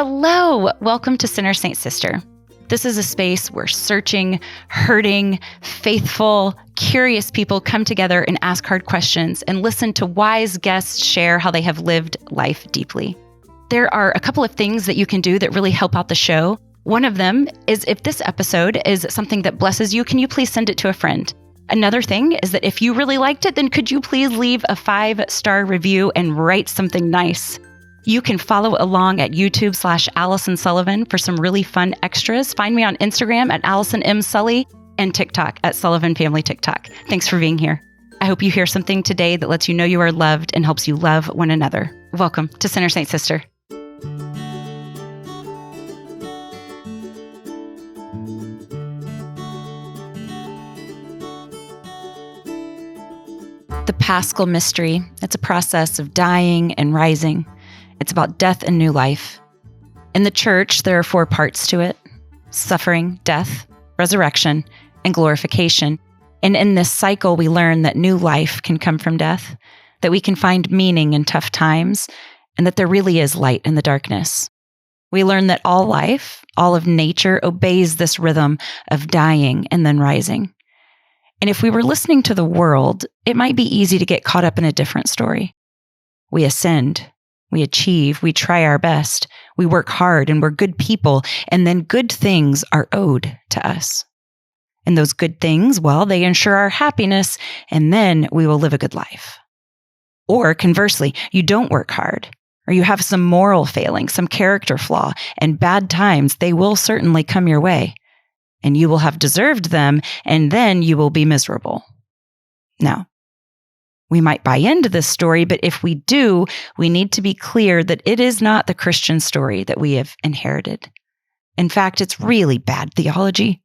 Hello, welcome to Sinner Saint Sister. This is a space where searching, hurting, faithful, curious people come together and ask hard questions and listen to wise guests share how they have lived life deeply. There are a couple of things that you can do that really help out the show. One of them is if this episode is something that blesses you, can you please send it to a friend? Another thing is that if you really liked it, then could you please leave a 5-star review and write something nice? You can follow along at YouTube/Allison Sullivan for some really fun extras. Find me on Instagram at Allison M. Sully and TikTok at Sullivan Family TikTok. Thanks for being here. I hope you hear something today that lets you know you are loved and helps you love one another. Welcome to Sinner Saint Sister. The Paschal Mystery. It's a process of dying and rising. It's about death and new life. In the church, there are 4 parts to it: suffering, death, resurrection, and glorification. And in this cycle, we learn that new life can come from death, that we can find meaning in tough times, and that there really is light in the darkness. We learn that all life, all of nature, obeys this rhythm of dying and then rising. And if we were listening to the world, it might be easy to get caught up in a different story. We ascend. We achieve, we try our best, we work hard, and we're good people, and then good things are owed to us. And those good things, well, they ensure our happiness, and then we will live a good life. Or conversely, you don't work hard, or you have some moral failing, some character flaw, and bad times, they will certainly come your way, and you will have deserved them, and then you will be miserable. Now, we might buy into this story, but if we do, we need to be clear that it is not the Christian story that we have inherited. In fact, it's really bad theology.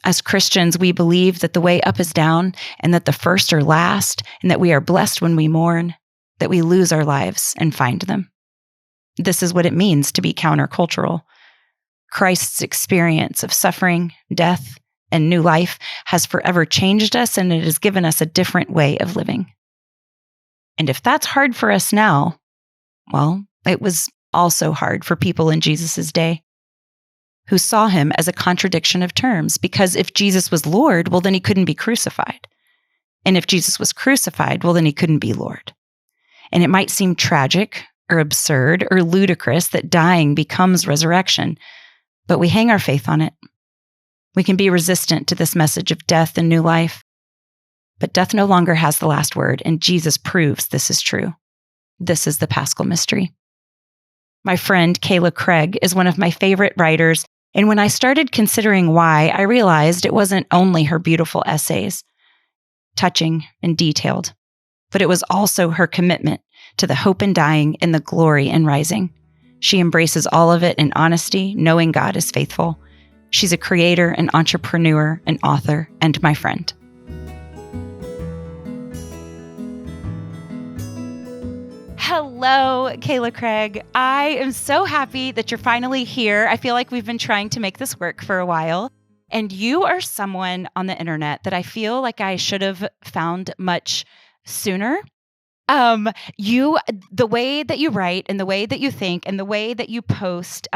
As Christians, we believe that the way up is down, and that the first are last, and that we are blessed when we mourn, that we lose our lives and find them. This is what it means to be countercultural. Christ's experience of suffering, death, and new life has forever changed us, and it has given us a different way of living. And if that's hard for us now, well, it was also hard for people in Jesus' day who saw him as a contradiction of terms, because if Jesus was Lord, well, then he couldn't be crucified. And if Jesus was crucified, well, then he couldn't be Lord. And it might seem tragic or absurd or ludicrous that dying becomes resurrection, but we hang our faith on it. We can be resistant to this message of death and new life, but death no longer has the last word, and Jesus proves this is true. This is the Paschal Mystery. My friend Kayla Craig is one of my favorite writers, and when I started considering why, I realized it wasn't only her beautiful essays, touching and detailed, but it was also her commitment to the hope in dying and the glory in rising. She embraces all of it in honesty, knowing God is faithful. She's a creator, an entrepreneur, an author, and my friend. Hello, Kayla Craig. I am so happy that you're finally here. I feel like we've been trying to make this work for a while. And you are someone on the internet that I feel like I should have found much sooner. The way that you write and the way that you think and the way that you post,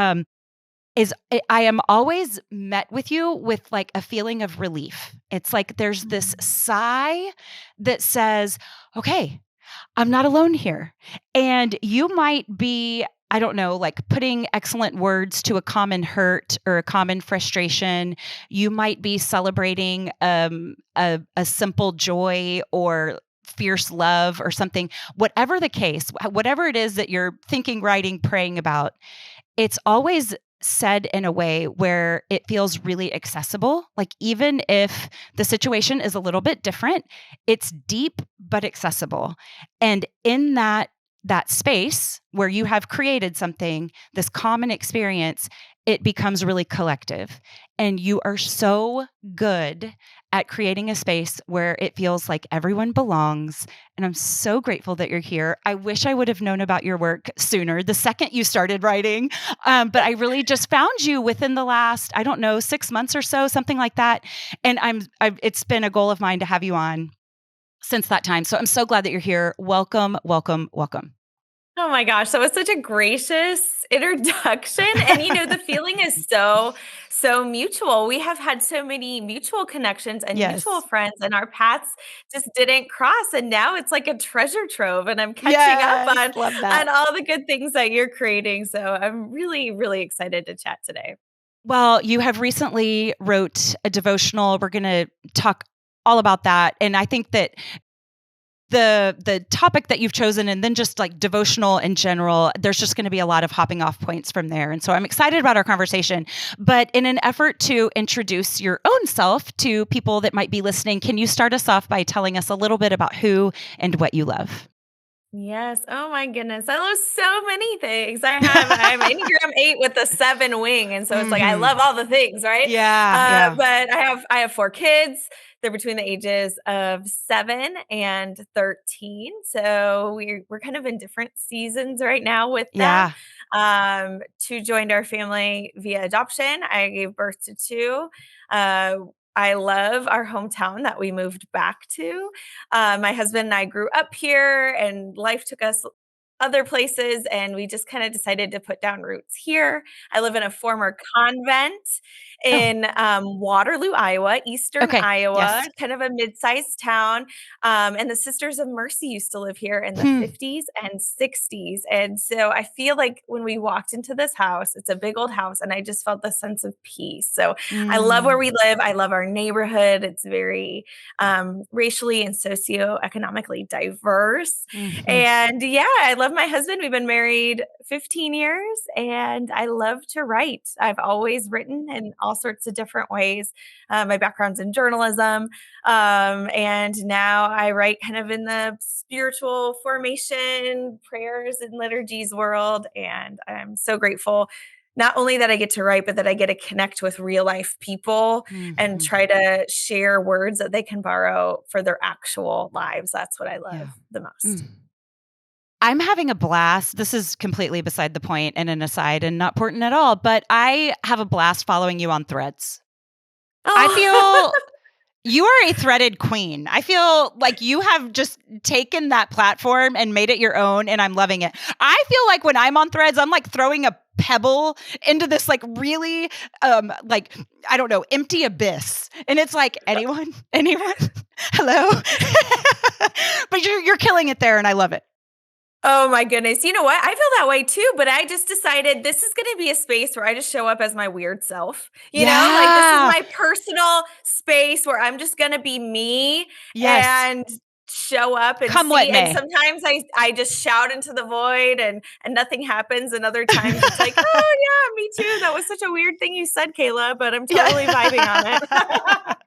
I am always met with you with like a feeling of relief. It's like there's this sigh that says, okay, I'm not alone here. And you might be, I don't know, like putting excellent words to a common hurt or a common frustration. You might be celebrating a simple joy or fierce love or something. Whatever the case, whatever it is that you're thinking, writing, praying about, it's always said in a way where it feels really accessible. Like even if the situation is a little bit different, it's deep but accessible. And in that space where you have created something, this common experience, it becomes really collective. And you are so good at creating a space where it feels like everyone belongs. And I'm so grateful that you're here. I wish I would have known about your work sooner, the second you started writing. But I really just found you within the last, 6 months or so, something like that. And it's been a goal of mine to have you on since that time. So I'm so glad that you're here. Welcome, welcome, welcome. Oh my gosh, that was such a gracious introduction. And the feeling is so mutual. We have had so many mutual connections and mutual Yes. friends, and our paths just didn't cross. And now it's like a treasure trove, and I'm catching up Yes. Love that. on all the good things that you're creating. So I'm really, really excited to chat today. Well, you have recently wrote a devotional. We're going to talk all about that. And I think that the topic that you've chosen, and then just like devotional in general, there's just going to be a lot of hopping off points from there. And so I'm excited about our conversation. But in an effort to introduce your own self to people that might be listening, can you start us off by telling us a little bit about who and what you love? Yes. Oh my goodness. I love so many things. I'm Enneagram 8 with a 7 wing. And so it's like I love all the things, right? Yeah. But I have 4 kids. They're between the ages of 7 and 13. So we're kind of in different seasons right now with them. Yeah. 2 joined our family via adoption. I gave birth to 2. I love our hometown that we moved back to. My husband and I grew up here, and life took us other places, and we just kind of decided to put down roots here. I live in a former convent Oh, in Waterloo, Iowa, eastern okay. Iowa, Yes. kind of a mid-sized town. And the Sisters of Mercy used to live here in the 50s and 60s. And so I feel like when we walked into this house, it's a big old house, and I just felt the sense of peace. So I love where we live. I love our neighborhood. It's very racially and socioeconomically diverse. And yeah, I love my husband. We've been married 15 years, and I love to write. I've always written in all sorts of different ways. My background's in journalism. And now I write kind of in the spiritual formation, prayers and liturgies world. And I'm so grateful not only that I get to write, but that I get to connect with real life people and try to share words that they can borrow for their actual lives. That's what I love the most. I'm having a blast. This is completely beside the point and an aside and not important at all, but I have a blast following you on Threads. Oh. I feel you are a threaded queen. I feel like you have just taken that platform and made it your own, and I'm loving it. I feel like when I'm on Threads, I'm like throwing a pebble into this like really like, I don't know, empty abyss. And it's like, anyone? Hello? But you're killing it there, and I love it. Oh my goodness. You know what? I feel that way too, but I just decided this is going to be a space where I just show up as my weird self. You know, like this is my personal space where I'm just going to be me and show up and come see. What may. And sometimes I just shout into the void and nothing happens. And other times it's like, oh yeah, me too. That was such a weird thing you said, Kayla, but I'm totally vibing on it.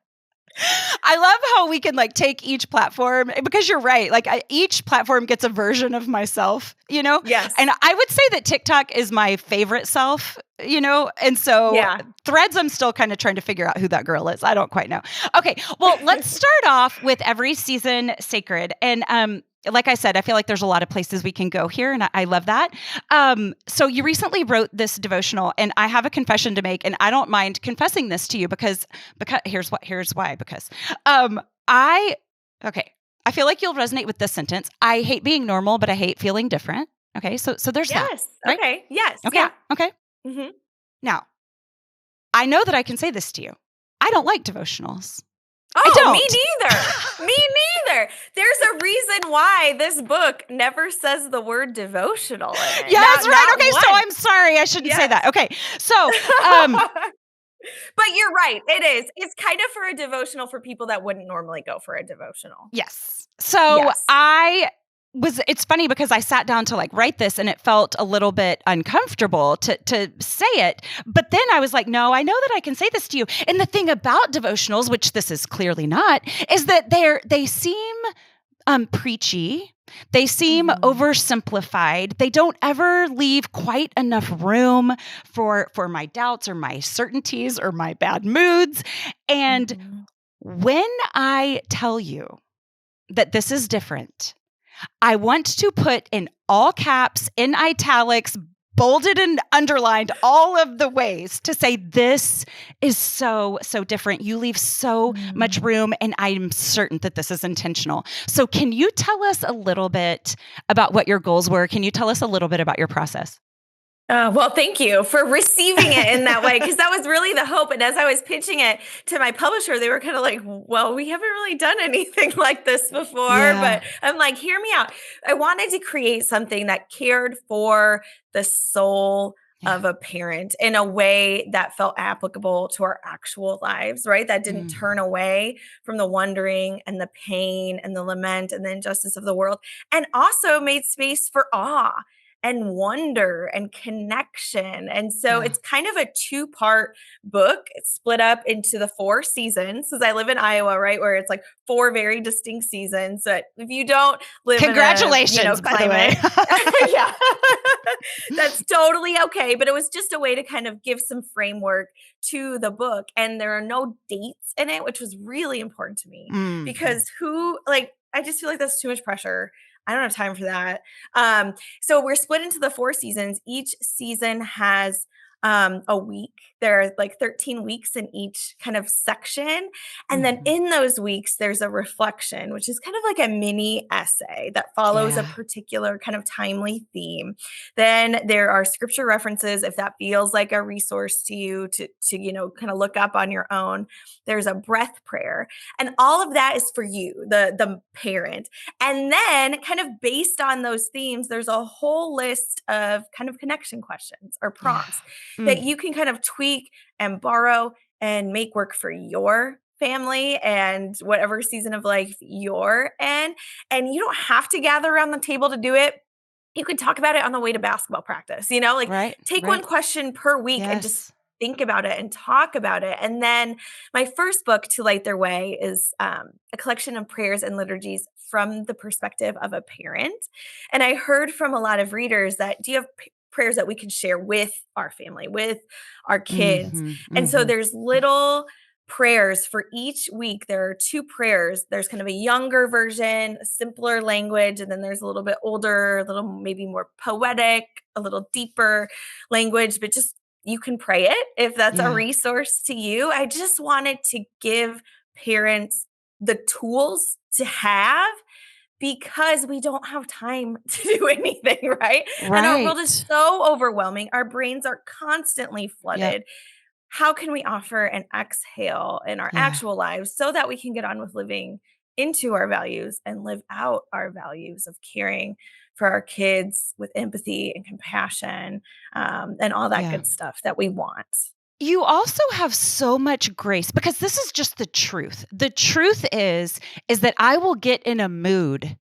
I love how we can like take each platform, because you're right. Like each platform gets a version of myself, you know? Yes. And I would say that TikTok is my favorite self, you know? And so Threads, I'm still kind of trying to figure out who that girl is. I don't quite know. Okay. Well, let's start off with every season sacred. And, like I said, I feel like there's a lot of places we can go here, and I love that. So you recently wrote this devotional, and I have a confession to make, and I don't mind confessing this to you because here's why. Because I feel like you'll resonate with this sentence. I hate being normal, but I hate feeling different. Okay, so there's that. Yes. Right? Okay. Yes. Okay. Yeah. Okay. Mm-hmm. Now, I know that I can say this to you. I don't like devotionals. Oh, me neither. Me neither. There's a reason why this book never says the word devotional in it. Yeah, that's right. Okay, so I'm sorry. I shouldn't say that. Okay, so. But you're right. It is. It's kind of for a devotional for people that wouldn't normally go for a devotional. Yes. So it's funny because I sat down to like write this, and it felt a little bit uncomfortable to say it. But then I was like, no, I know that I can say this to you. And the thing about devotionals, which this is clearly not, is that they seem preachy. They seem oversimplified. They don't ever leave quite enough room for my doubts or my certainties or my bad moods. And when I tell you that this is different, I want to put in all caps, in italics, bolded and underlined all of the ways to say this is so different. You leave so much room, and I'm certain that this is intentional. So can you tell us a little bit about what your goals were? Can you tell us a little bit about your process? Well, thank you for receiving it in that way, because that was really the hope. And as I was pitching it to my publisher, they were kind of like, well, we haven't really done anything like this before. But I'm like, hear me out. I wanted to create something that cared for the soul of a parent in a way that felt applicable to our actual lives, right? That didn't turn away from the wondering and the pain and the lament and the injustice of the world, and also made space for awe and wonder and connection. And so it's kind of a 2-part book. It's split up into the 4 seasons, because I live in Iowa, right, where it's like 4 very distinct seasons. So if you don't live congratulations, in by the way. Yeah, that's totally okay. But it was just a way to kind of give some framework to the book. And there are no dates in it, which was really important to me, because I just feel like that's too much pressure. I don't have time for that. So we're split into the 4 seasons. Each season has a week. There are like 13 weeks in each kind of section. And then in those weeks, there's a reflection, which is kind of like a mini essay that follows a particular kind of timely theme. Then there are scripture references, if that feels like a resource to you to kind of look up on your own. There's a breath prayer. And all of that is for you, the parent. And then kind of based on those themes, there's a whole list of kind of connection questions or prompts that you can kind of tweak and borrow and make work for your family and whatever season of life you're in. And you don't have to gather around the table to do it. You can talk about it on the way to basketball practice, take one question per week and just think about it and talk about it. And then my first book, To Light Their Way, is a collection of prayers and liturgies from the perspective of a parent. And I heard from a lot of readers that, do you have prayers that we can share with our family, with our kids? And so there's little prayers for each week. There are 2 prayers. There's kind of a younger version, a simpler language, and then there's a little bit older, a little maybe more poetic, a little deeper language, but just you can pray it if that's a resource to you. I just wanted to give parents the tools to have, because we don't have time to do anything, right? And our world is so overwhelming. Our brains are constantly flooded. How can we offer an exhale in our actual lives so that we can get on with living into our values and live out our values of caring for our kids with empathy and compassion, and all that good stuff that we want? You also have so much grace, because this is just the truth. The truth is that I will get in a mood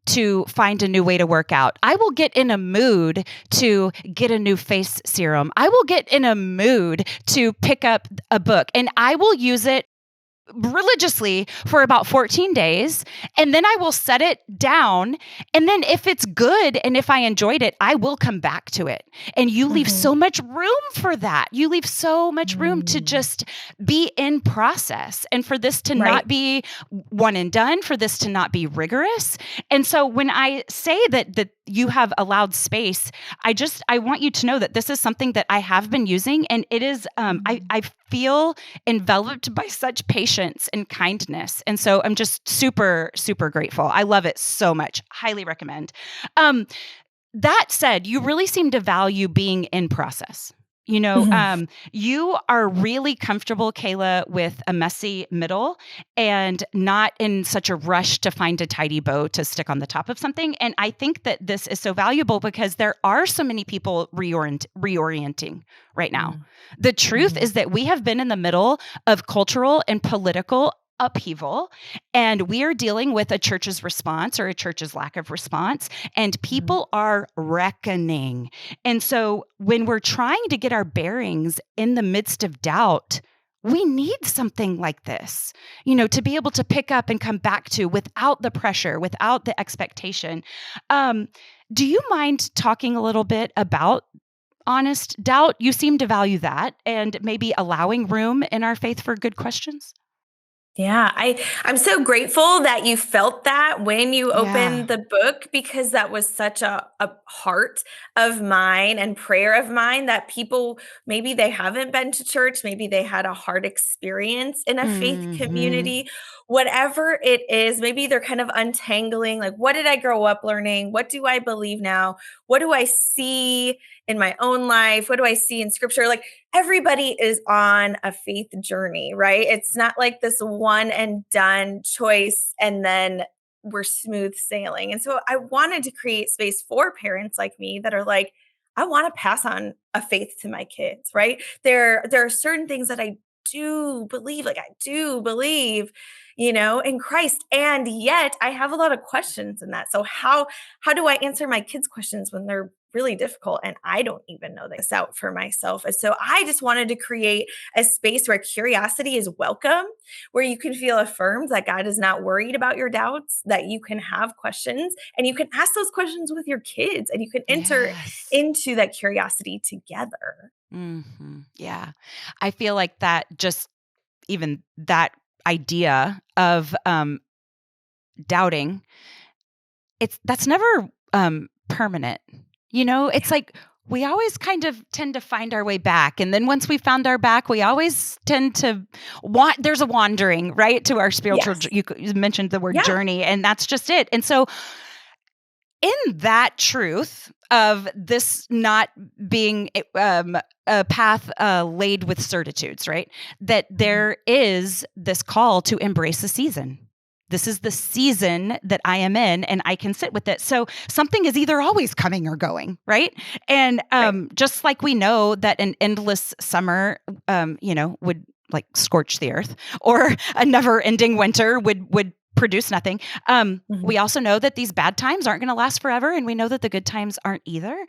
to find a new way to work out. I will get in a mood to get a new face serum. I will get in a mood to pick up a book, and I will use it religiously for about 14 days. And then I will set it down. And then if it's good and if I enjoyed it, I will come back to it. And you leave so much room for that. You leave so much room to just be in process, and for this to not be one and done, for this to not be rigorous. And so when I say that you have allowed space, I want you to know that this is something that I have been using, and it is, I feel enveloped by such patience and kindness. And so I'm just super, super grateful. I love it so much. Highly recommend. That said, you really seem to value being in process. You are really comfortable, Kayla, with a messy middle and not in such a rush to find a tidy bow to stick on the top of something. And I think that this is so valuable because there are so many people reorienting right now. The truth is that we have been in the middle of cultural and political upheaval, and we are dealing with a church's response or a church's lack of response, and people are reckoning. And so when we're trying to get our bearings in the midst of doubt, we need something like this, to be able to pick up and come back to without the pressure, without the expectation. Do you mind talking a little bit about honest doubt? You seem to value that, and maybe allowing room in our faith for good questions. Yeah, I'm so grateful that you felt that when you Yeah. opened the book, because that was such a heart of mine and prayer of mine, that people, maybe they haven't been to church, maybe they had a hard experience in a faith Hmm. community, whatever it is, maybe they're kind of untangling, like, what did I grow up learning? What do I believe now? What do I see in my own life? What do I see in scripture? Like, everybody is on a faith journey, right? It's not like this one and done choice and then we're smooth sailing. And so I wanted to create space for parents like me that are like, I want to pass on a faith to my kids, right? There are certain things that I do believe, like I do believe, in Christ. And yet I have a lot of questions in that. So how do I answer my kids' questions when they're really difficult and I don't even know this out for myself? And so I just wanted to create a space where curiosity is welcome, where you can feel affirmed that God is not worried about your doubts, that you can have questions and you can ask those questions with your kids and you can enter Yes. into that curiosity together. Yeah. I feel like that, just even that idea of doubting, that's never permanent. It's like we always kind of tend to find our way back. And then once we found our back, we always tend to there's a wandering, right? To our spiritual, Yes. you mentioned the word Yeah. journey, and that's just it. And so in that truth of this not being a path laid with certitudes, right? That Mhm. there is this call to embrace a season. This is the season that I am in, and I can sit with it. So something is either always coming or going, right? And Right. just like we know that an endless summer, would like scorch the earth, or a never-ending winter would produce nothing. Mhm. We also know that these bad times aren't going to last forever, and we know that the good times aren't either.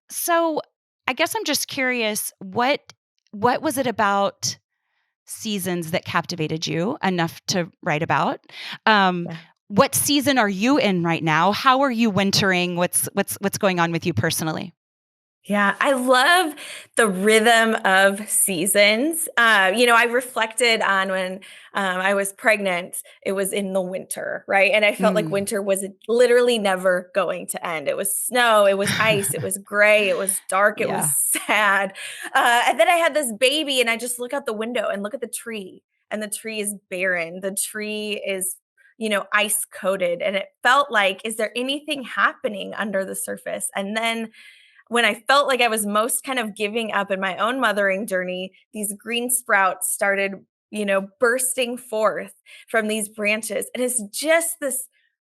So I guess I'm just curious, what was it about seasons that captivated you enough to write about? Um, Yeah. what season are you in right now? How are you wintering? What's going on with you personally? Yeah, I love the rhythm of seasons. I reflected on when I was pregnant, it was in the winter, right? And I felt like Mm. winter was literally never going to end. It was snow, it was ice, it was gray, it was dark, it was Yeah. sad. And then I had this baby, and I just look out the window and look at the tree, and the tree is barren. The tree is ice coated. And it felt like, is there anything happening under the surface? And then when I felt like I was most kind of giving up in my own mothering journey, these green sprouts started, bursting forth from these branches. And it's just this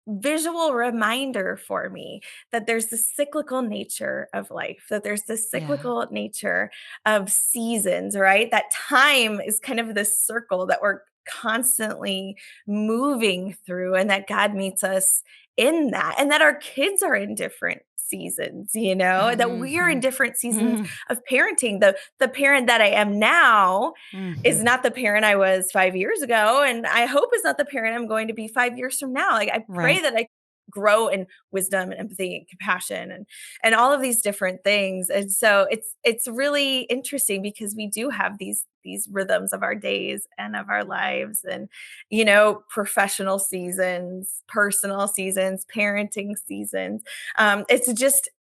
visual reminder for me that there's the cyclical nature of life, that there's the Yeah. cyclical nature of seasons, right? That time is kind of this circle that we're constantly moving through, and that God meets us in that, and that our kids are in different seasons, that we're in Mhm. different seasons Mhm. of parenting. The parent that I am now is Mhm. not the parent I was 5 years ago, and I hope is not the parent I'm going to be 5 years from now. Like, I pray Right. that I grow in wisdom and empathy and compassion and all of these different things. And so it's really interesting because we do have these rhythms of our days and of our lives, and professional seasons, personal seasons, parenting seasons.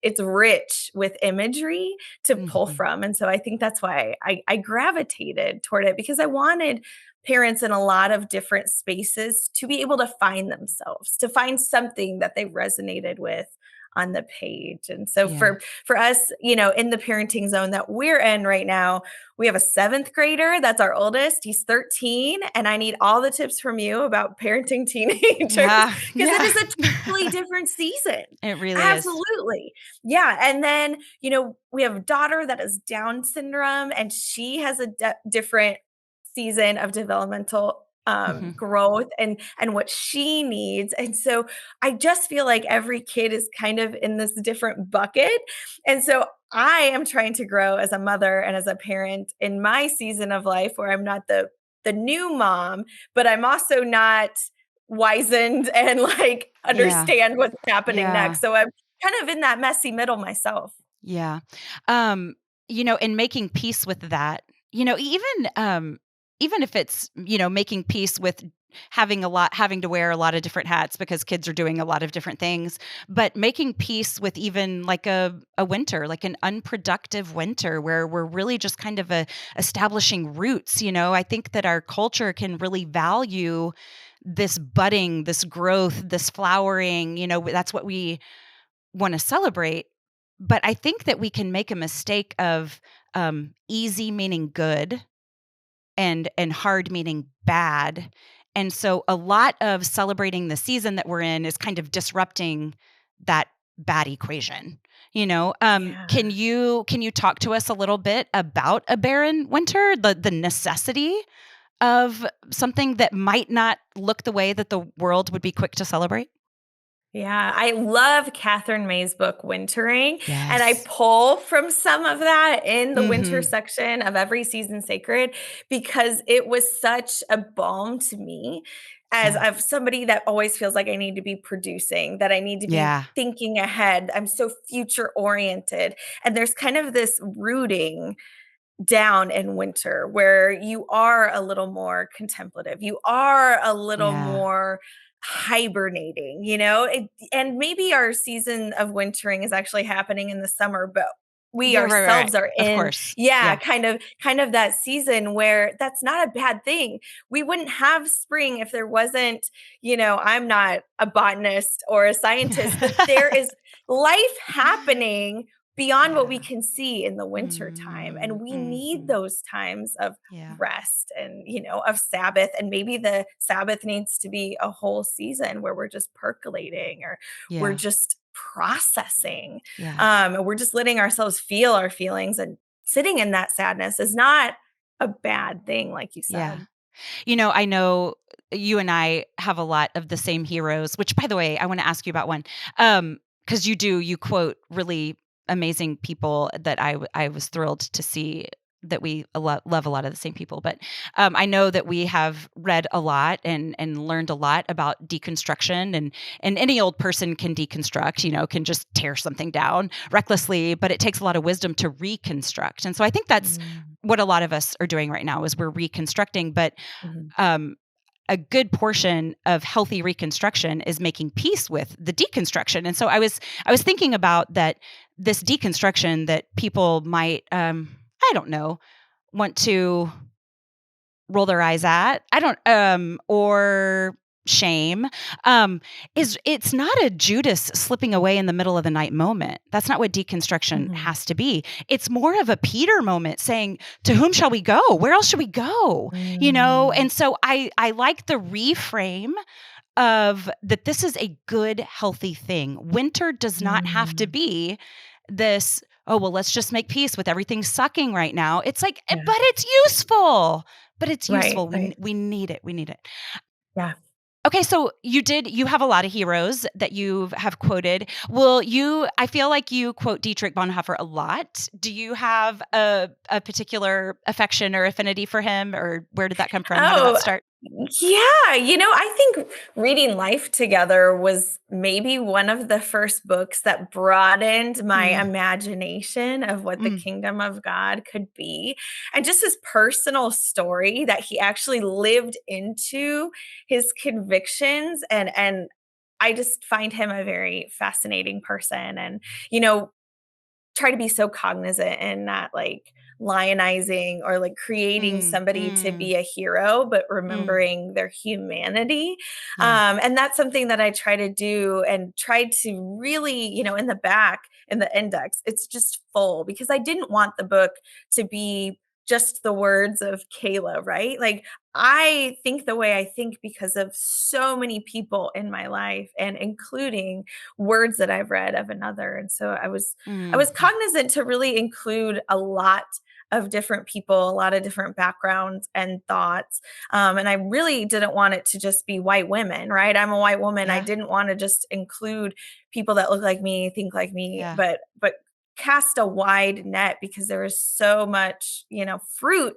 It's rich with imagery to pull Mhm. from. And so I think that's why I gravitated toward it, because I wanted parents in a lot of different spaces to be able to find themselves, to find something that they resonated with on the page. And so Yeah. for us, in the parenting zone that we're in right now, we have a 7th grader. That's our oldest. He's 13. And I need all the tips from you about parenting teenagers, Yeah. because it Yeah. is a totally different season. It really is. Absolutely. Yeah. And then, we have a daughter that has Down syndrome, and she has a different season of developmental Mhm. growth and what she needs. And so I just feel like every kid is kind of in this different bucket. And so I am trying to grow as a mother and as a parent in my season of life, where I'm not the new mom, but I'm also not wizened and like Yeah. understand what's happening Yeah. next. So I'm kind of in that messy middle myself. Yeah. In making peace with that, even even if it's, making peace with having to wear a lot of different hats because kids are doing a lot of different things, but making peace with even like a winter, like an unproductive winter where we're really just kind of establishing roots. I think that our culture can really value this budding, this growth, this flowering, that's what we want to celebrate. But I think that we can make a mistake of easy meaning good and hard meaning bad. And so a lot of celebrating the season that we're in is kind of disrupting that bad equation. Can you talk to us a little bit about a barren winter, the necessity of something that might not look the way that the world would be quick to celebrate? Yeah, I love Catherine May's book, Wintering. Yes. And I pull from some of that in the winter Mm-hmm. section of Every Season Sacred because it was such a balm to me as of somebody that always feels like I need to be producing, that I need to be thinking ahead. I'm so future oriented. And there's kind of this rooting down in winter where you are a little more contemplative. You are a little more hibernating, and maybe our season of wintering is actually happening in the summer, but we ourselves are in, of course. kind of that season where that's not a bad thing. We wouldn't have spring if there wasn't, I'm not a botanist or a scientist, but there is life happening beyond what we can see in the winter time. And we need those times of rest and, of Sabbath. And maybe the Sabbath needs to be a whole season where we're just percolating or we're just processing. We're just letting ourselves feel our feelings, and sitting in that sadness is not a bad thing, like you said. I know you and I have a lot of the same heroes, which, by the way, I want to ask you about one. Because you quote really amazing people that I was thrilled to see that we love a lot of the same people. But I know that we have read a lot and learned a lot about deconstruction, and any old person can deconstruct, can just tear something down recklessly, but it takes a lot of wisdom to reconstruct. And so I think that's what a lot of us are doing right now is we're reconstructing, but a good portion of healthy reconstruction is making peace with the deconstruction. And so I was thinking about that, this deconstruction that people might, I don't know, want to roll their eyes at, or shame, it's not a Judas slipping away in the middle of the night moment. That's not what deconstruction has to be. It's more of a Peter moment saying, to whom shall we go? Where else should we go? And so I like the reframe of that this is a good, healthy thing. Winter does not have to be this, oh, well, let's just make peace with everything sucking right now. It's like, but it's useful. But it's useful. Right. We need it. We need it. Yeah. Okay, so you have a lot of heroes that you have quoted. I feel like you quote Dietrich Bonhoeffer a lot. Do you have a particular affection or affinity for him, or where did that come from? How did that start? Yeah, I think reading Life Together was maybe one of the first books that broadened my imagination of what the kingdom of God could be. And just his personal story that he actually lived into his convictions. And I just find him a very fascinating person, and, try to be so cognizant and not like lionizing or like creating somebody to be a hero, but remembering their humanity. And that's something that I try to do, and try to really, in the back, in the index, it's just full, because I didn't want the book to be just the words of Kayla, right? Like, I think the way I think because of so many people in my life, and including words that I've read of another. And so I was cognizant to really include a lot of different people, a lot of different backgrounds and thoughts. And I really didn't want it to just be white women, right? I'm a white woman. I didn't want to just include people that look like me, think like me, but cast a wide net, because there is so much, fruit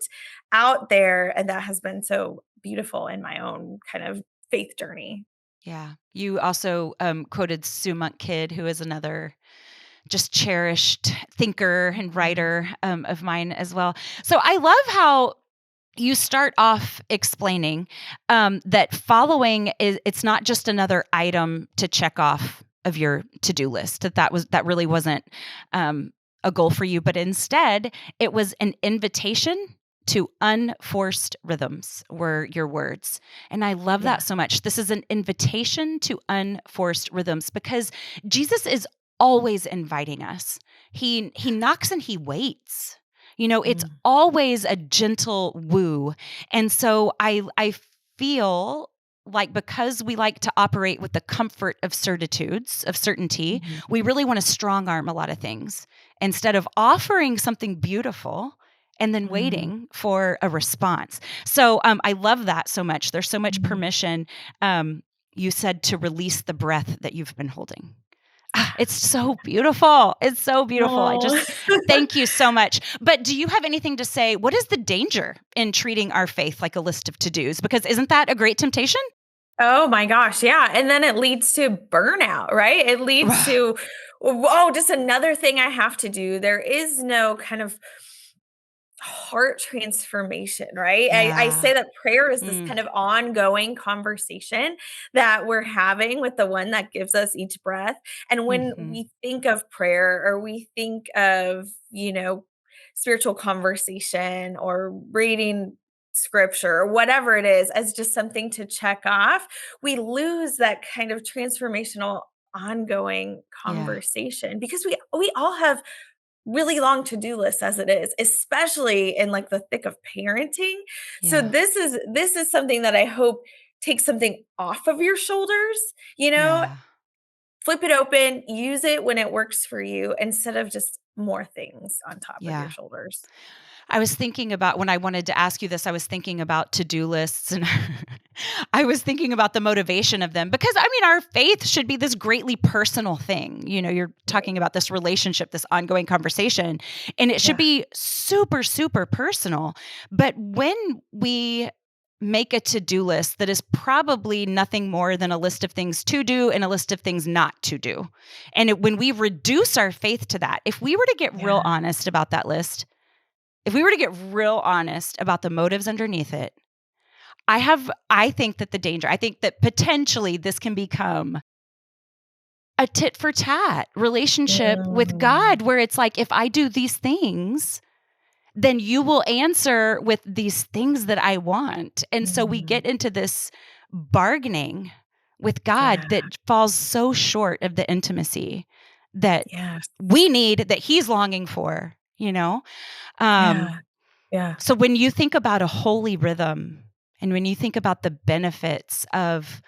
out there, and that has been so beautiful in my own kind of faith journey. Yeah. You also quoted Sue Monk Kidd, who is another just cherished thinker and writer of mine as well. So I love how you start off explaining that following it's not just another item to check off of your to-do list. That really wasn't a goal for you, but instead it was an invitation to unforced rhythms were your words. And I love that so much. This is an invitation to unforced rhythms because Jesus is always inviting us. He knocks and he waits. It's always a gentle woo. And so I feel like because we like to operate with the comfort of certitudes, of certainty, we really want to strong arm a lot of things instead of offering something beautiful and then waiting for a response. So I love that so much. There's so much permission. You said to release the breath that you've been holding. It's so beautiful. It's so beautiful. I just thank you so much. But do you have anything to say? What is the danger in treating our faith like a list of to-dos? Because isn't that a great temptation? Oh my gosh. Yeah. And then it leads to burnout, right? It leads to, just another thing I have to do. There is no kind of heart transformation, right? I say that prayer is this kind of ongoing conversation that we're having with the one that gives us each breath. And when we think of prayer or we think of, spiritual conversation or reading scripture or whatever it is as just something to check off, we lose that kind of transformational ongoing conversation because we all have really long to-do lists as it is, especially in like the thick of parenting. Yeah. So this is something that I hope takes something off of your shoulders, flip it open, use it when it works for you instead of just more things on top of your shoulders. I was thinking about when I wanted to ask you this, I was thinking about to-do lists and I was thinking about the motivation of them because our faith should be this greatly personal thing. You're talking about this relationship, this ongoing conversation, and it should be super, super personal. But when we make a to-do list that is probably nothing more than a list of things to do and a list of things not to do. And when we reduce our faith to that, if we were to get real honest about that list, if we were to get real honest about the motives underneath it, I think that potentially this can become a tit for tat relationship with God, where it's like, if I do these things, then you will answer with these things that I want. And so we get into this bargaining with God that falls so short of the intimacy that we need, that he's longing for, So when you think about a holy rhythm and when you think about the benefits of,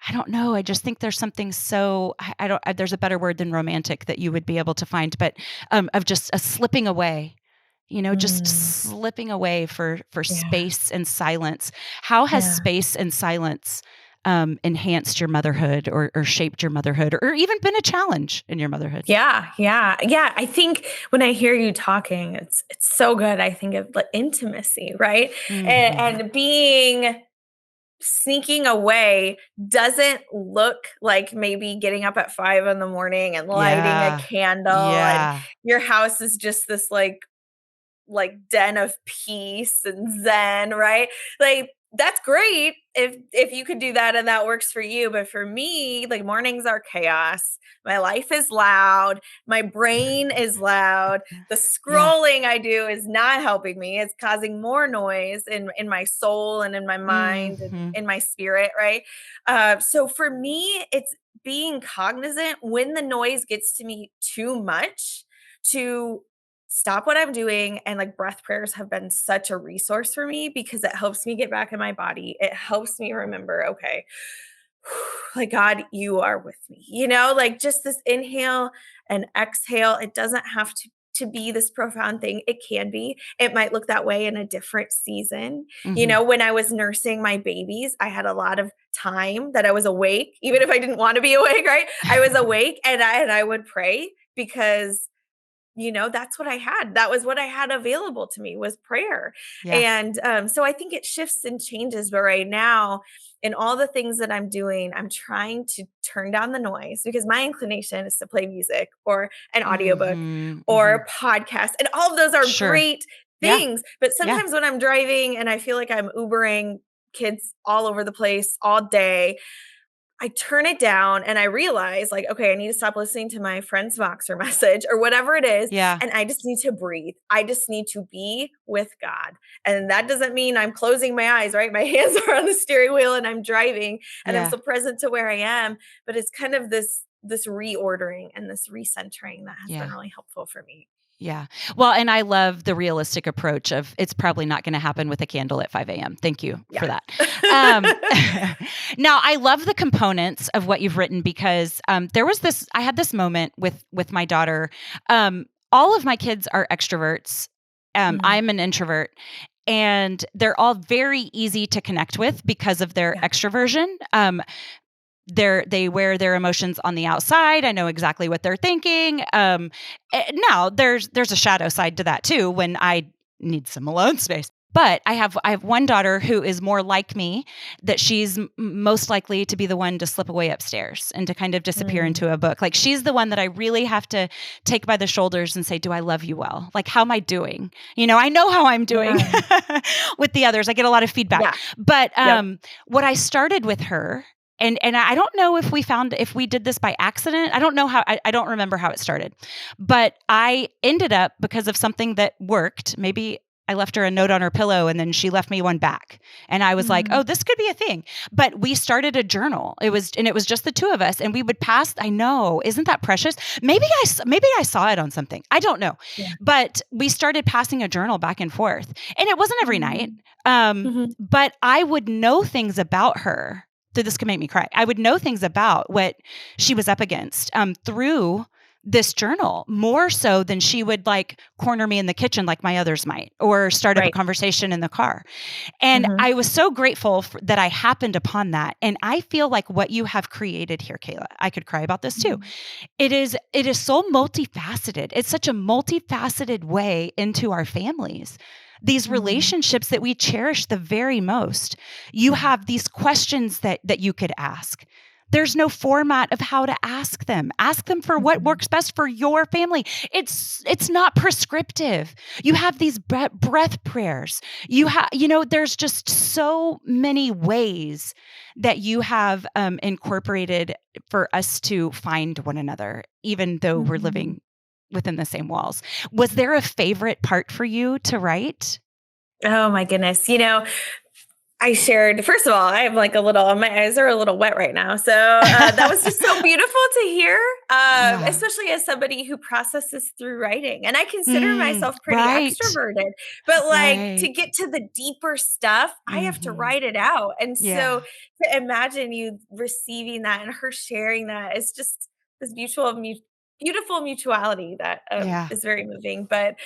I don't know, I just think there's something so, there's a better word than romantic that you would be able to find, but of just a slipping away, just slipping away for space and silence. How has space and silence enhanced your motherhood or shaped your motherhood or even been a challenge in your motherhood? Yeah. I think when I hear you talking, it's so good. I think of the intimacy, right? And sneaking away doesn't look like maybe getting up at 5 a.m. and lighting a candle and your house is just this like den of peace and zen, right? Like that's great if you could do that and that works for you. But for me, like mornings are chaos. My life is loud. My brain is loud. The scrolling I do is not helping me. It's causing more noise in my soul and in my mind and in my spirit, right? So for me, it's being cognizant when the noise gets to me too much to stop what I'm doing. And like breath prayers have been such a resource for me because it helps me get back in my body. It helps me remember, okay, like God, you are with me, like just this inhale and exhale. It doesn't have to be this profound thing. It can be. It might look that way in a different season. When I was nursing my babies, I had a lot of time that I was awake, even if I didn't want to be awake, right? I was awake and I would pray because that's what I had. That was what I had available to me was prayer. And so I think it shifts and changes. But right now, in all the things that I'm doing, I'm trying to turn down the noise because my inclination is to play music or an audiobook or a podcast. And all of those are great things. But Yeah. sometimes when I'm driving and I feel like I'm Ubering kids all over the place all day, I turn it down and I realize like, okay, I need to stop listening to my friend's Voxer message or whatever it is. Yeah. And I just need to breathe. I just need to be with God. And that doesn't mean I'm closing my eyes, right? My hands are on the steering wheel and I'm driving and I'm so present to where I am. But it's kind of this reordering and this recentering that has been really helpful for me. Yeah. Well, and I love the realistic approach of it's probably not going to happen with a candle at 5 a.m. Thank you for that. Now, I love the components of what you've written because I had this moment with my daughter. All of my kids are extroverts. I'm an introvert. And they're all very easy to connect with because of their extroversion. They wear their emotions on the outside. I know exactly what they're thinking. Now there's a shadow side to that too when I need some alone space. But I have one daughter who is more like me, that she's most likely to be the one to slip away upstairs and to kind of disappear into a book. Like she's the one that I really have to take by the shoulders and say, do I love you well? Like, how am I doing? I know how I'm doing with the others. I get a lot of feedback. Yeah. But what I started with her, and I don't know if we did this by accident. I don't know how, I don't remember how it started, but I ended up, because of something that worked, maybe I left her a note on her pillow and then she left me one back. And I was like, oh, this could be a thing. But we started a journal. It was just the two of us, and we would pass. I know. Isn't that precious? Maybe I saw it on something. I don't know. Yeah. But we started passing a journal back and forth, and it wasn't every night. But I would know things about her. So this could make me cry. I would know things about what she was up against through this journal, more so than she would like corner me in the kitchen like my others might, or start up a conversation in the car. And I was so grateful that I happened upon that. And I feel like what you have created here, Kayla, I could cry about this too. It is so multifaceted. It's such a multifaceted way into our families. These relationships that we cherish the very most. You have these questions that you could ask. There's no format of how to ask them. Ask them for what works best for your family. It's not prescriptive. You have these breath prayers. There's just so many ways that you have incorporated for us to find one another, even though we're living within the same walls. Was there a favorite part for you to write? Oh my goodness. I shared, first of all, I have like my eyes are a little wet right now. So that was just so beautiful to hear, especially as somebody who processes through writing. And I consider myself pretty extroverted, but to get to the deeper stuff, I have to write it out. And so to imagine you receiving that and her sharing that is just this beautiful mutuality that is very moving. But,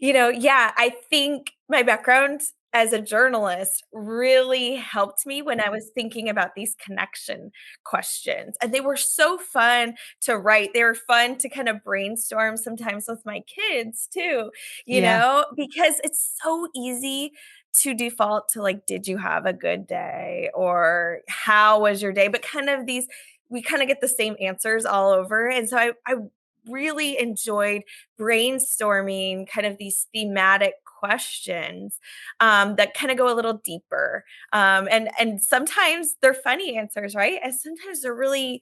I think my background as a journalist really helped me when I was thinking about these connection questions. And they were so fun to write. They were fun to kind of brainstorm sometimes with my kids too, because it's so easy to default to like, did you have a good day? Or how was your day? But we kind of get the same answers all over. And so I really enjoyed brainstorming kind of these thematic questions that kind of go a little deeper. And sometimes they're funny answers, right? And sometimes they're really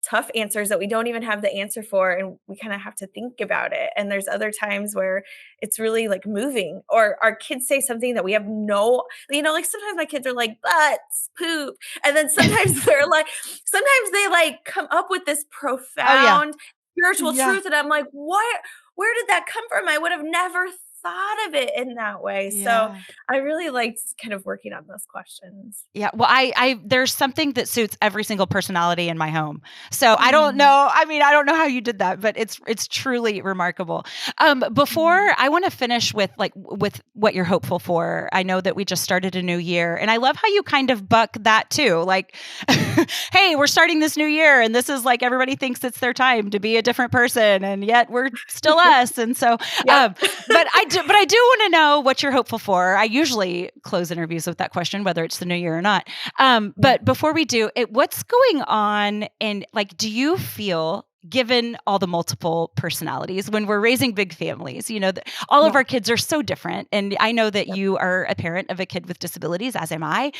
tough answers that we don't even have the answer for, and we kind of have to think about it. And there's other times where it's really like moving, or our kids say something that we have like sometimes my kids are like, butts, poop. And then sometimes sometimes they like come up with this profound spiritual truth. And I'm like, where did that come from? I would have never thought of it in that way. So I really liked kind of working on those questions. Yeah. Well, I there's something that suits every single personality in my home. So I don't know. I mean, I don't know how you did that, but it's truly remarkable. Before I want to finish with what you're hopeful for. I know that we just started a new year, and I love how you kind of buck that too. Like, hey, we're starting this new year, and this is like everybody thinks it's their time to be a different person, and yet we're still us. And so, but I do want to know what you're hopeful for. I usually close interviews with that question, whether it's the new year or not. But before we do it, what's going on? And like, do you feel, given all the multiple personalities when we're raising big families. All of our kids are so different. And I know that you are a parent of a kid with disabilities, as am I,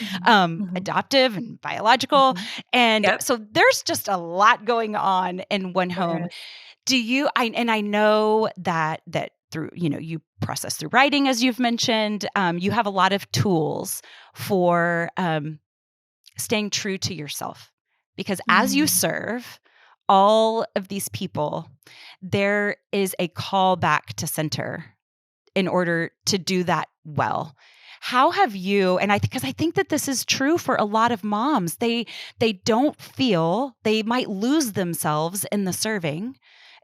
adoptive and biological. And so there's just a lot going on in one home. I know that through, you process through writing, as you've mentioned, you have a lot of tools for staying true to yourself, because as you serve all of these people, there is a call back to center in order to do that well. How have you, because I think that this is true for a lot of moms, they don't feel, they might lose themselves in the serving,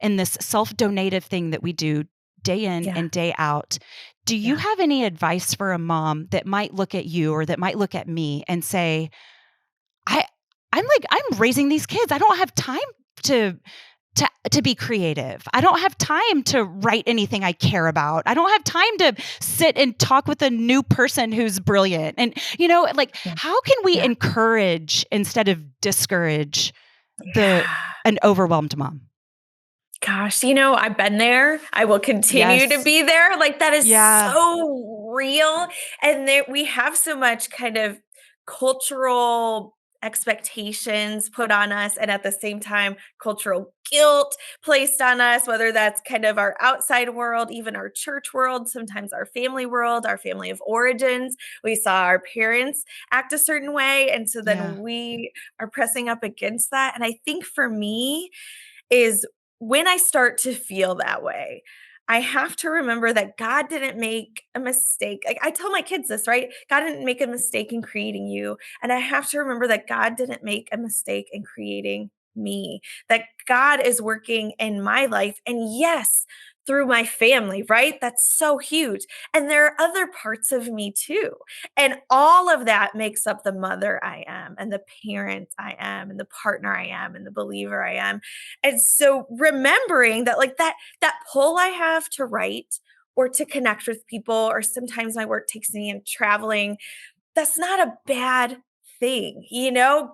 in this self-donative thing that we do day in and day out. Do you have any advice for a mom that might look at you or that might look at me and say, I'm raising these kids. I don't have time to be creative. I don't have time to write anything I care about. I don't have time to sit and talk with a new person who's brilliant. And, how can we encourage instead of discourage an overwhelmed mom? Gosh, I've been there. I will continue to be there. Like, that is so real. And we have so much kind of cultural expectations put on us, and at the same time, cultural guilt placed on us, whether that's kind of our outside world, even our church world, sometimes our family world, our family of origins. We saw our parents act a certain way. And so then we are pressing up against that. And I think for me is when I start to feel that way, I have to remember that God didn't make a mistake. Like, I tell my kids this, right? God didn't make a mistake in creating you. And I have to remember that God didn't make a mistake in creating me, that God is working in my life. And yes, through my family, right? That's so huge. And there are other parts of me too. And all of that makes up the mother I am, and the parent I am, and the partner I am, and the believer I am. And so remembering that, like, that pull I have to write or to connect with people, or sometimes my work takes me in traveling, that's not a bad thing.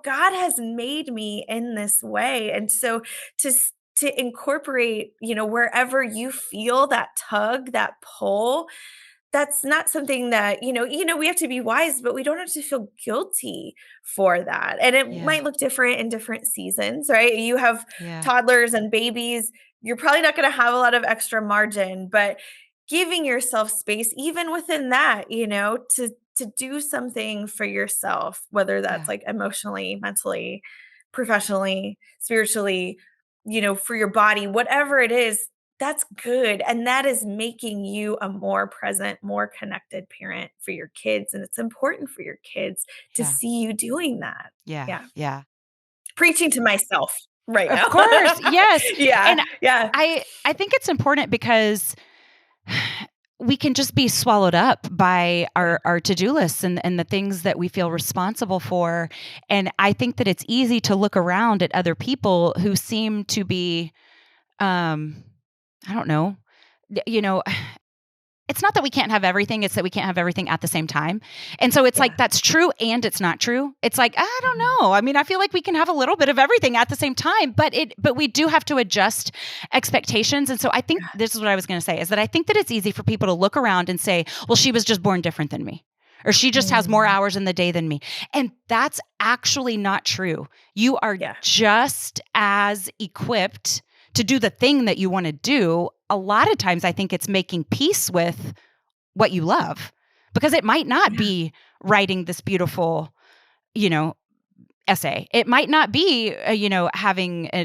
God has made me in this way. And so to incorporate, wherever you feel that tug, that pull, that's not something that, we have to be wise, but we don't have to feel guilty for that. And it might look different in different seasons, right? You have toddlers and babies. You're probably not going to have a lot of extra margin, but giving yourself space, even within that, to do something for yourself, whether that's like emotionally, mentally, professionally, spiritually, for your body, whatever it is, that's good. And that is making you a more present, more connected parent for your kids. And it's important for your kids to see you doing that. Yeah. Preaching to myself right now. Of course. Yes. And I think it's important because we can just be swallowed up by our to-do lists and the things that we feel responsible for. And I think that it's easy to look around at other people who seem to be, I don't know, it's not that we can't have everything. It's that we can't have everything at the same time. And so it's like, that's true and it's not true. It's like, I don't know. I mean, I feel like we can have a little bit of everything at the same time, but we do have to adjust expectations. And so I think this is what I was going to say, is that I think that it's easy for people to look around and say, well, she was just born different than me, or she just has more hours in the day than me. And that's actually not true. You are just as equipped to do the thing that you want to do. A lot of times I think it's making peace with what you love, because it might not be writing this beautiful, essay. It might not be,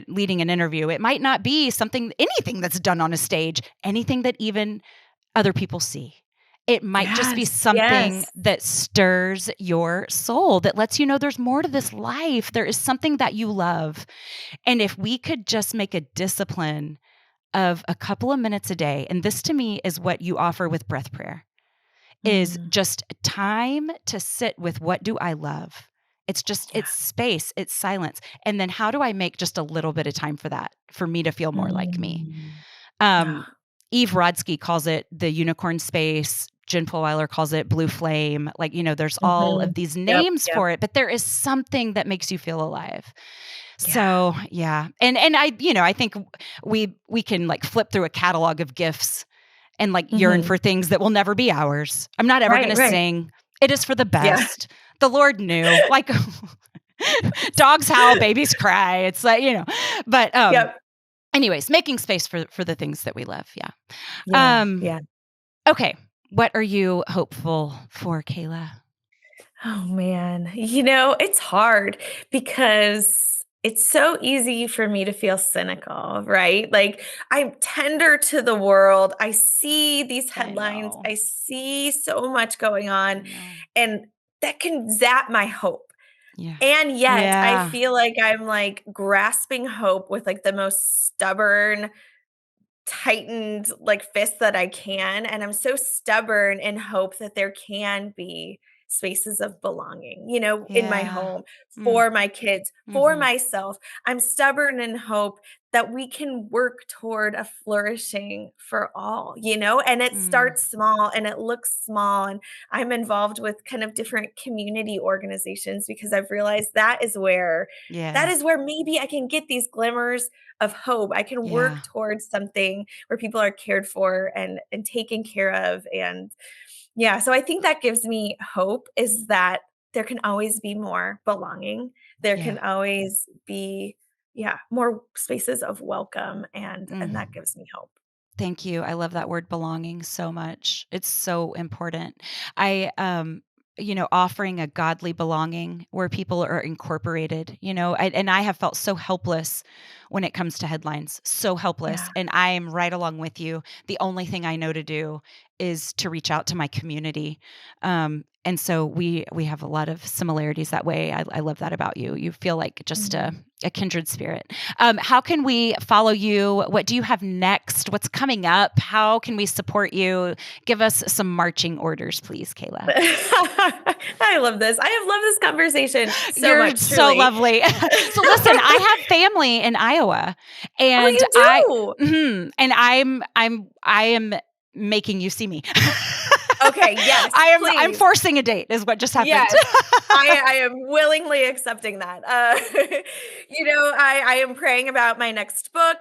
leading an interview. It might not be anything that's done on a stage, anything that even other people see. It might just be something that stirs your soul, that lets you know there's more to this life. There is something that you love. And if we could just make a discipline of a couple of minutes a day, and this to me is what you offer with breath prayer, is just time to sit with, what do I love? It's just, it's space, it's silence. And then how do I make just a little bit of time for that, for me to feel more like me? Eve Rodsky calls it the unicorn space. Jen Fulweiler calls it blue flame. Like, there's all of these names for it, but there is something that makes you feel alive. So yeah. And I think we can like flip through a catalog of gifts and like yearn for things that will never be ours. I'm not ever going to sing. It is for the best. Yeah. The Lord knew, like dogs howl, babies cry. It's like, but, anyways, making space for the things that we love. Yeah. Okay. What are you hopeful for, Kayla? Oh man, it's hard because it's so easy for me to feel cynical, right? Like I'm tender to the world. I see these headlines. I see so much going on, and that can zap my hope. Yeah. And yet I feel like I'm like grasping hope with like the most stubborn, tightened like fist that I can. And I'm so stubborn in hope that there can be spaces of belonging, in my home, for my kids, for myself. I'm stubborn in hope that we can work toward a flourishing for all, and it starts small and it looks small. And I'm involved with kind of different community organizations because I've realized that is where maybe I can get these glimmers of hope. I can work towards something where people are cared for and taken care of. And so I think that gives me hope, is that there can always be more belonging. There can always be, more spaces of welcome. And that gives me hope. Thank you. I love that word belonging so much. It's so important. Offering a godly belonging where people are incorporated, and I have felt so helpless when it comes to headlines, so helpless. Yeah. And I am right along with you. The only thing I know to do is to reach out to my community. And so we have a lot of similarities that way. I love that about you. You feel like just a kindred spirit. How can we follow you? What do you have next? What's coming up? How can we support you? Give us some marching orders, please, Kayla. I love this. I have loved this conversation so You're much. So lovely. So listen, I have family in Iowa, and and I am making you see me. Okay. Yes. I'm forcing a date is what just happened. Yes, I am willingly accepting that. I am praying about my next book.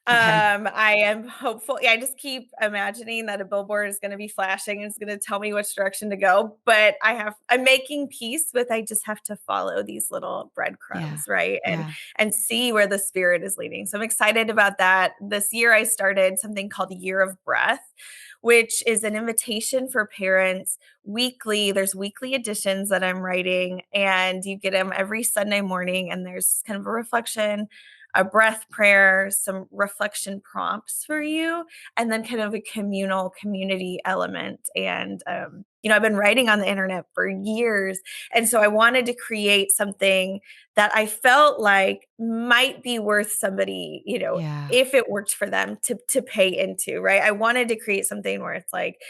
Okay. I am hopeful. I just keep imagining that a billboard is going to be flashing and it's going to tell me which direction to go. But I'm making peace with, I just have to follow these little breadcrumbs, right? And see where the Spirit is leading. So I'm excited about that. This year I started something called Year of Breath, which is an invitation for parents weekly. There's weekly editions that I'm writing, and you get them every Sunday morning. And there's kind of a reflection, a breath prayer, some reflection prompts for you, and then kind of a communal community element. And, I've been writing on the internet for years. And so I wanted to create something that I felt like might be worth somebody, if it worked for them to pay into, right? I wanted to create something where it's like,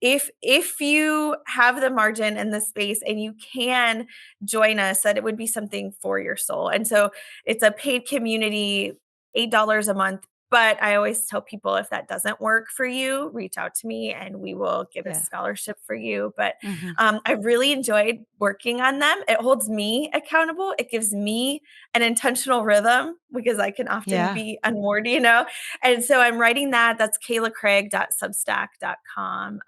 if you have the margin and the space and you can join us, that it would be something for your soul. And so it's a paid community, $8 a month. But I always tell people, if that doesn't work for you, reach out to me and we will give a scholarship for you. But I really enjoyed working on them. It holds me accountable. It gives me an intentional rhythm because I can often be unmoored, And so I'm writing that. That's kaylacraig.substack.com,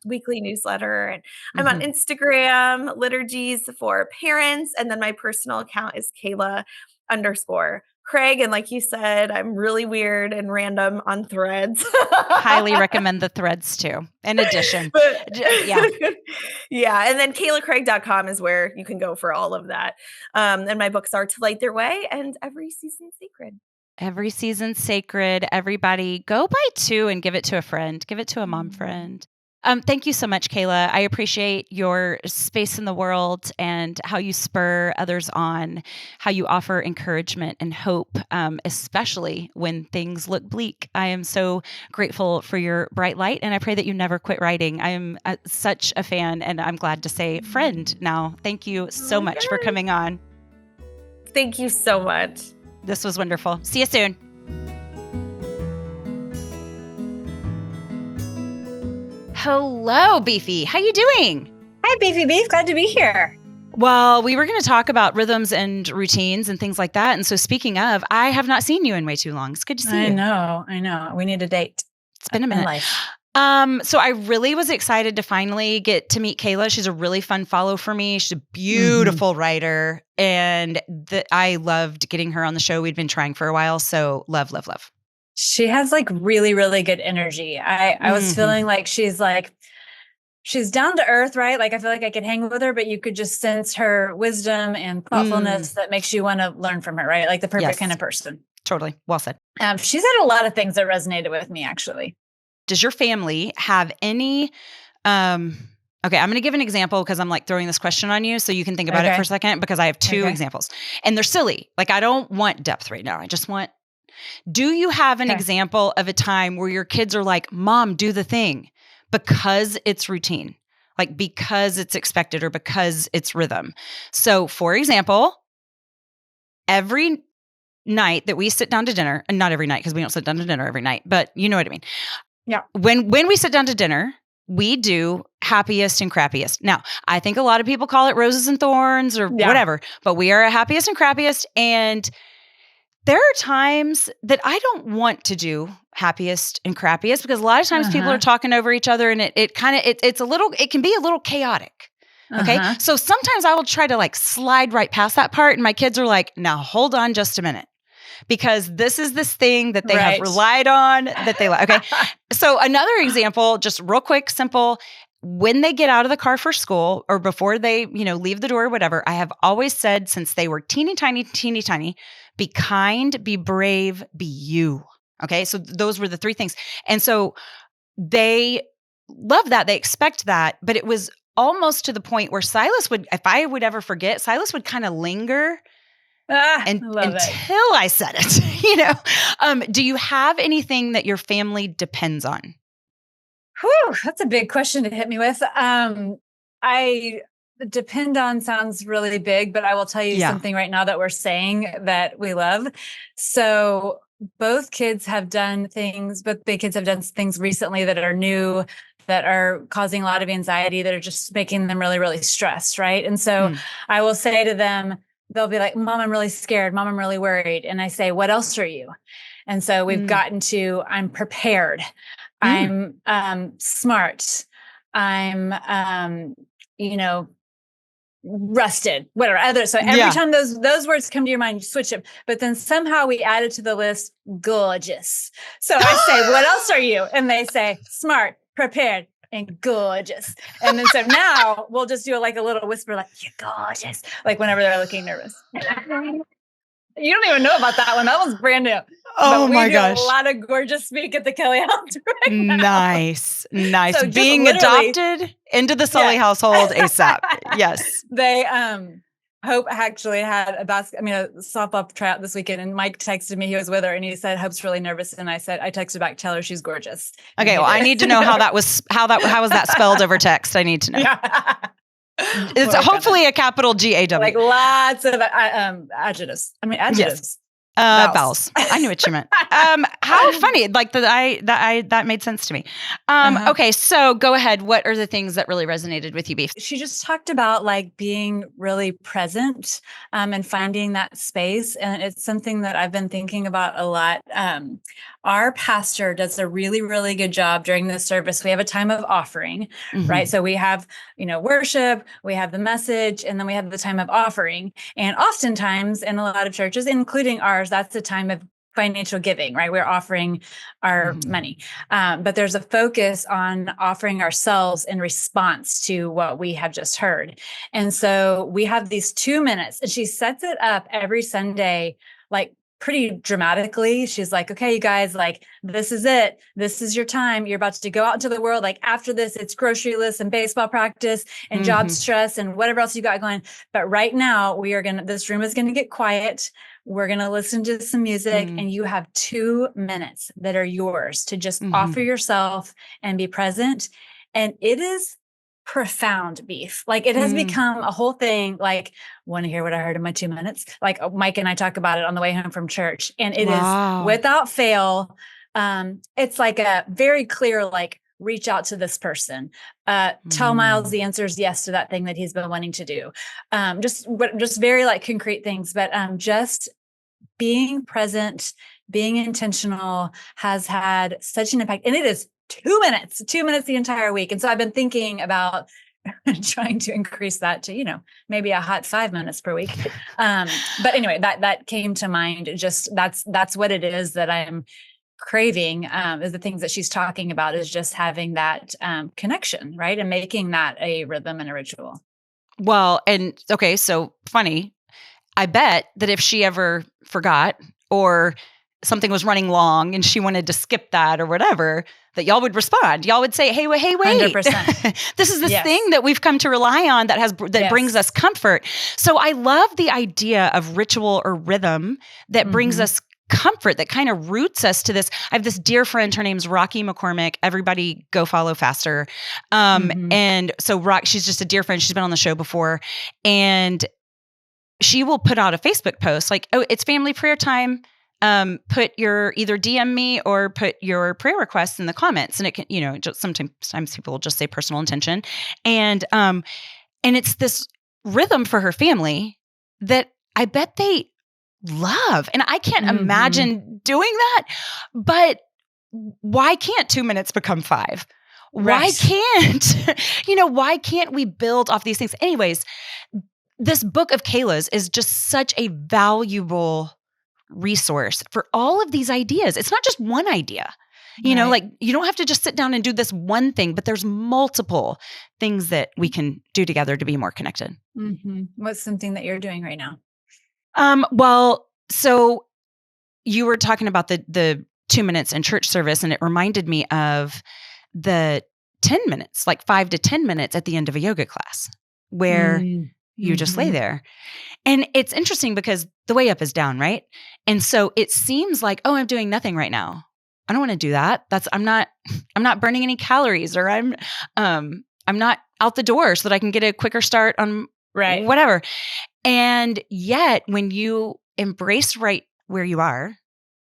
weekly newsletter. And I'm on Instagram, liturgies for parents. And then my personal account is Kayla_Craig. And like you said, I'm really weird and random on Threads. Highly recommend the Threads too. In addition. Yeah. And then kaylacraig.com is where you can go for all of that. And my books are To Light Their Way and Every Season Sacred. Every Season Sacred. Everybody go buy 2 and give it to a friend. Give it to a mom friend. Thank you so much, Kayla. I appreciate your space in the world and how you spur others on, how you offer encouragement and hope, especially when things look bleak. I am so grateful for your bright light, and I pray that you never quit writing. I am such a fan, and I'm glad to say friend now. Thank you so much for coming on. Thank you so much. This was wonderful. See you soon. Hello, Beefy. How you doing? Hi, Beefy Beef. Glad to be here. Well, we were going to talk about rhythms and routines and things like that. And so speaking of, I have not seen you in way too long. It's good to see you. I know. We need a date. It's been a minute. So I really was excited to finally get to meet Kayla. She's a really fun follow for me. She's a beautiful writer, and I loved getting her on the show. We'd been trying for a while. So love. She has like really, really good energy. I was feeling like she's down to earth, right? Like I feel like I could hang with her, but you could just sense her wisdom and thoughtfulness that makes you want to learn from her, right? Like the perfect kind of person. Totally. Well said. She's had a lot of things that resonated with me, actually. Does your family have any, okay, I'm going to give an example because I'm like throwing this question on you so you can think about it for a second, because I have two examples and they're silly. Like I don't want depth right now. I just want, do you have an example of a time where your kids are like, Mom, do the thing because it's routine, like because it's expected or because it's rhythm? So for example, every night that we sit down to dinner, and not every night because we don't sit down to dinner every night, but you know what I mean? Yeah. When we sit down to dinner, we do happiest and crappiest. Now, I think a lot of people call it roses and thorns or whatever, but we are a happiest and crappiest. And there are times that I don't want to do happiest and crappiest because a lot of times people are talking over each other and it can be a little chaotic. Okay. So sometimes I will try to like slide right past that part and my kids are like, now hold on just a minute. Because this is this thing that they have relied on that they like. Okay. So another example, just real quick, simple. When they get out of the car for school or before they, leave the door or whatever, I have always said since they were teeny tiny, be kind, be brave, be you. Okay. So those were the three things. And so they love that. They expect that, but it was almost to the point where Silas would, if I would ever forget, Silas would kind of linger until I said it, do you have anything that your family depends on? Whew, that's a big question to hit me with. I depend on sounds really big, but I will tell you something right now that we're saying that we love. So both kids have done things recently that are new, that are causing a lot of anxiety, that are just making them really, really stressed. Right. And so I will say to them, they'll be like, Mom, I'm really scared. Mom, I'm really worried. And I say, what else are you? And so we've gotten to, I'm prepared. I'm smart. I'm, rusted, whatever. So every time those words come to your mind, you switch them. But then somehow we added to the list, gorgeous. So I say, what else are you? And they say, smart, prepared, and gorgeous. And then so now we'll just do a little whisper, like, you're gorgeous, like whenever they're looking nervous. You don't even know about that one. That was brand new. Oh my gosh. A lot of gorgeous speak at the Kelly house right now. Nice. So being adopted into the Sully household ASAP. Yes. They, Hope actually had a softball tryout this weekend, and Mike texted me. He was with her, and he said, "Hope's really nervous." And I texted back, "Tell her she's gorgeous." Okay, well, I need to know how was that spelled over text. I need to know. Yeah. It's hopefully a capital GAW. Like lots of adjectives. Adjectives. Yes. Vowels. I knew what you meant. How funny! Like that made sense to me. Okay, so go ahead. What are the things that really resonated with you, Beef? She just talked about being really present, and finding that space, and it's something that I've been thinking about a lot. Our pastor does a really, really good job during this service. We have a time of offering, right? So we have, worship, we have the message, and then we have the time of offering. And oftentimes in a lot of churches, including ours, that's the time of financial giving, right? We're offering our money. But there's a focus on offering ourselves in response to what we have just heard. And so we have these 2 minutes, and she sets it up every Sunday, pretty dramatically. She's like, okay, you guys, this is it. This is your time. You're about to go out into the world. After this, it's grocery lists and baseball practice and job stress and whatever else you got going. But right now this room is going to get quiet. We're going to listen to some music, and you have 2 minutes that are yours to just offer yourself and be present. And it is profound, Beef. It has become a whole thing. Want to hear what I heard in my 2 minutes? Mike and I talk about it on the way home from church, and it is without fail. It's a very clear, reach out to this person, tell Miles the answer is yes to that thing that he's been wanting to do. Just very like concrete things, but just being present, being intentional has had such an impact. And it is 2 minutes the entire week. And so I've been thinking about trying to increase that to, maybe a hot 5 minutes per week. But anyway, that came to mind. Just that's what it is that I'm craving, is the things that she's talking about, is just having that connection, right? And making that a rhythm and a ritual. Well, and okay, so funny. I bet that if she ever forgot or something was running long and she wanted to skip that or whatever, that y'all would respond. Y'all would say, hey, wait. 100%. This is this thing that we've come to rely on that brings us comfort. So I love the idea of ritual or rhythm that brings us comfort, that kind of roots us to this. I have this dear friend, her name's Rocky McCormick. Everybody go follow faster. And so she's just a dear friend. She's been on the show before. And she will put out a Facebook post like, oh, it's family prayer time. Put your either DM me or put your prayer requests in the comments. And it can, just sometimes people will just say personal intention. And it's this rhythm for her family that I bet they love. And I can't imagine doing that, but why can't 2 minutes become 5? Why can't we build off these things? Anyways, this book of Kayla's is just such a valuable resource for all of these ideas. It's not just one idea. Like you don't have to just sit down and do this one thing, but there's multiple things that we can do together to be more connected. What's something that you're doing right now? Well, so you were talking about the 2 minutes in church service, and it reminded me of the 10 minutes, like 5 to 10 minutes at the end of a yoga class where you just lay there. And it's interesting because the way up is down, right? And so it seems like, oh, I'm doing nothing right now. I don't want to do that. I'm not burning any calories, or I'm not out the door so that I can get a quicker start on whatever. And yet when you embrace right where you are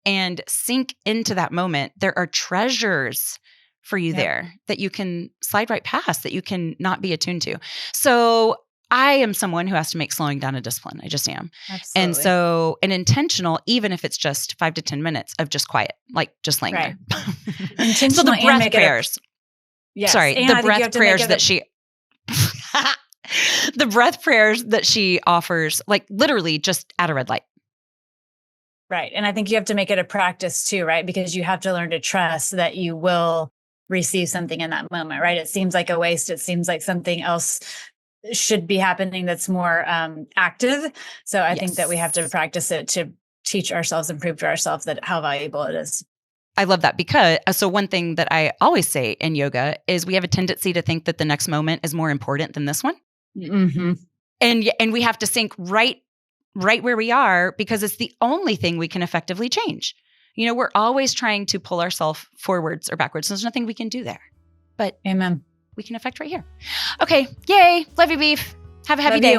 and sink into that moment, there are treasures for you there that you can slide right past, that you can not be attuned to. So I am someone who has to make slowing down a discipline. I just am. Absolutely. And so an intentional, even if it's just 5 to 10 minutes of just quiet, like just laying there. So the breath prayers. The breath prayers that she the breath prayers that she offers, like literally just at a red light. Right. And I think you have to make it a practice too, right? Because you have to learn to trust that you will receive something in that moment, right? It seems like a waste. It seems like something else should be happening that's more active. So I think that we have to practice it to teach ourselves and prove to ourselves that how valuable it is. I love that because so one thing that I always say in yoga is we have a tendency to think that the next moment is more important than this one. And we have to sink right where we are because it's the only thing we can effectively change. We're always trying to pull ourselves forwards or backwards. There's nothing we can do there. But amen. We can affect right here. Okay. Yay. Love you, beef. Have a happy day.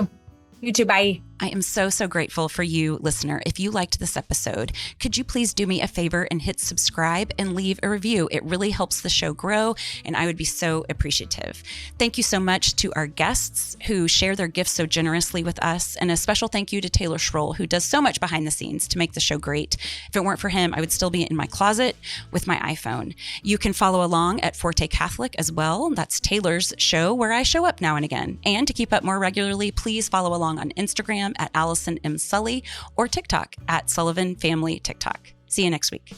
You too. Bye. I am so grateful for you, listener. If you liked this episode, could you please do me a favor and hit subscribe and leave a review? It really helps the show grow, and I would be so appreciative. Thank you so much to our guests who share their gifts so generously with us, and a special thank you to Taylor Schroll, who does so much behind the scenes to make the show great. If it weren't for him, I would still be in my closet with my iPhone. You can follow along at Forte Catholic as well. That's Taylor's show where I show up now and again. And to keep up more regularly, please follow along on Instagram at Allison M. Sully or TikTok at Sullivan Family TikTok. See you next week.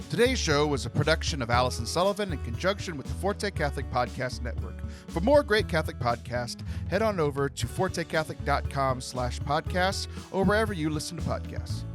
Today's show was a production of Allison Sullivan in conjunction with the Forte Catholic Podcast Network. For more great Catholic podcasts, head on over to fortecatholic.com/podcasts or wherever you listen to podcasts.